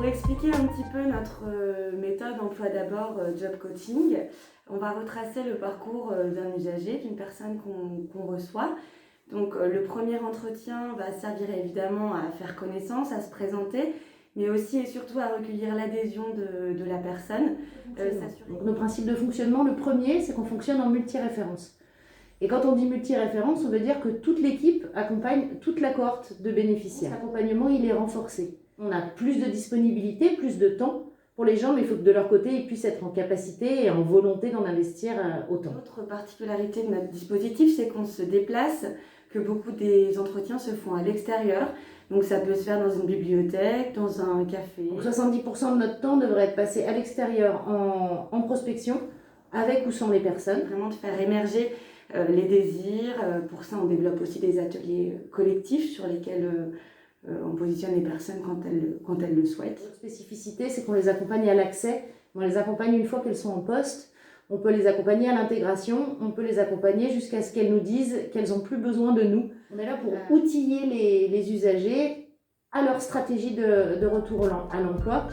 Pour expliquer un petit peu notre méthode Emploi d'abord Job Coaching, on va retracer le parcours d'un usager, d'une personne qu'on reçoit. Donc le premier entretien va servir évidemment à faire connaissance, à se présenter, mais aussi et surtout à recueillir l'adhésion de la personne. Donc nos principes de fonctionnement, le premier, c'est qu'on fonctionne en multi-référence. Et quand on dit multi-référence, on veut dire que toute l'équipe accompagne toute la cohorte de bénéficiaires. L'accompagnement, il est renforcé. On a plus de disponibilité, plus de temps pour les gens, mais il faut que de leur côté, ils puissent être en capacité et en volonté d'en investir autant. L'autre particularité de notre dispositif, c'est qu'on se déplace, que beaucoup des entretiens se font à l'extérieur. Donc ça peut se faire dans une bibliothèque, dans un café. Donc 70% de notre temps devrait être passé à l'extérieur en prospection, avec ou sans les personnes. Vraiment de faire émerger les désirs. Pour ça, on développe aussi des ateliers collectifs sur lesquels on positionne les personnes quand elles le souhaitent. Notre spécificité, c'est qu'on les accompagne à l'accès. On les accompagne une fois qu'elles sont en poste. On peut les accompagner à l'intégration. On peut les accompagner jusqu'à ce qu'elles nous disent qu'elles n'ont plus besoin de nous. On est là pour outiller les usagers à leur stratégie de retour à l'emploi.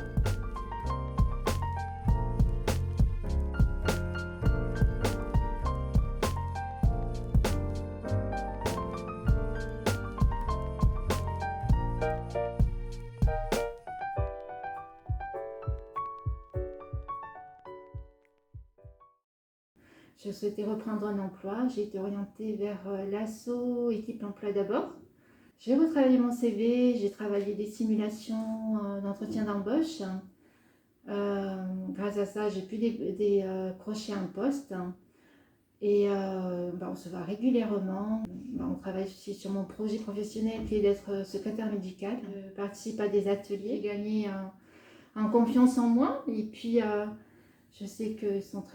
Je souhaitais reprendre un emploi. J'ai été orientée vers l'asso équipe emploi d'abord. J'ai retravaillé mon CV, j'ai travaillé des simulations d'entretien d'embauche. Grâce à ça, j'ai pu décrocher un poste. Et on se voit régulièrement. On travaille aussi sur mon projet professionnel qui est d'être secrétaire médicale. Je participe à des ateliers, j'ai gagné en confiance en moi. Et puis, je sais qu'ils sont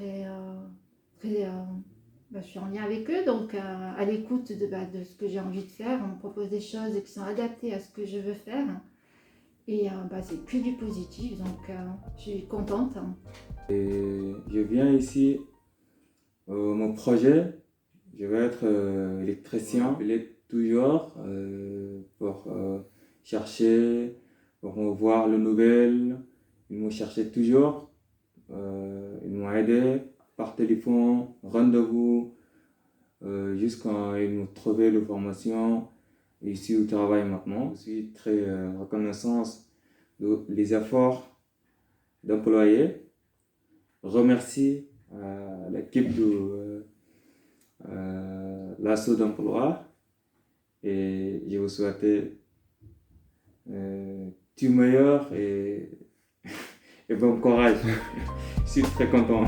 je suis en lien avec eux, donc à l'écoute de ce que j'ai envie de faire. On me propose des choses qui sont adaptées à ce que je veux faire. Et c'est que du positif, donc je suis contente. Et je viens ici, mon projet, je vais être électricien. Je l'ai toujours pour chercher, pour voir les nouvelles. Ils m'ont cherché toujours, ils m'ont aidé par téléphone, rendez-vous, jusqu'à ils m'ont trouvé la formation. Ici au travail maintenant, je suis très reconnaissant des efforts d'employés. Remercie l'équipe de l'asso d'emploi et je vous souhaite tout meilleur et bon courage. Je suis très content.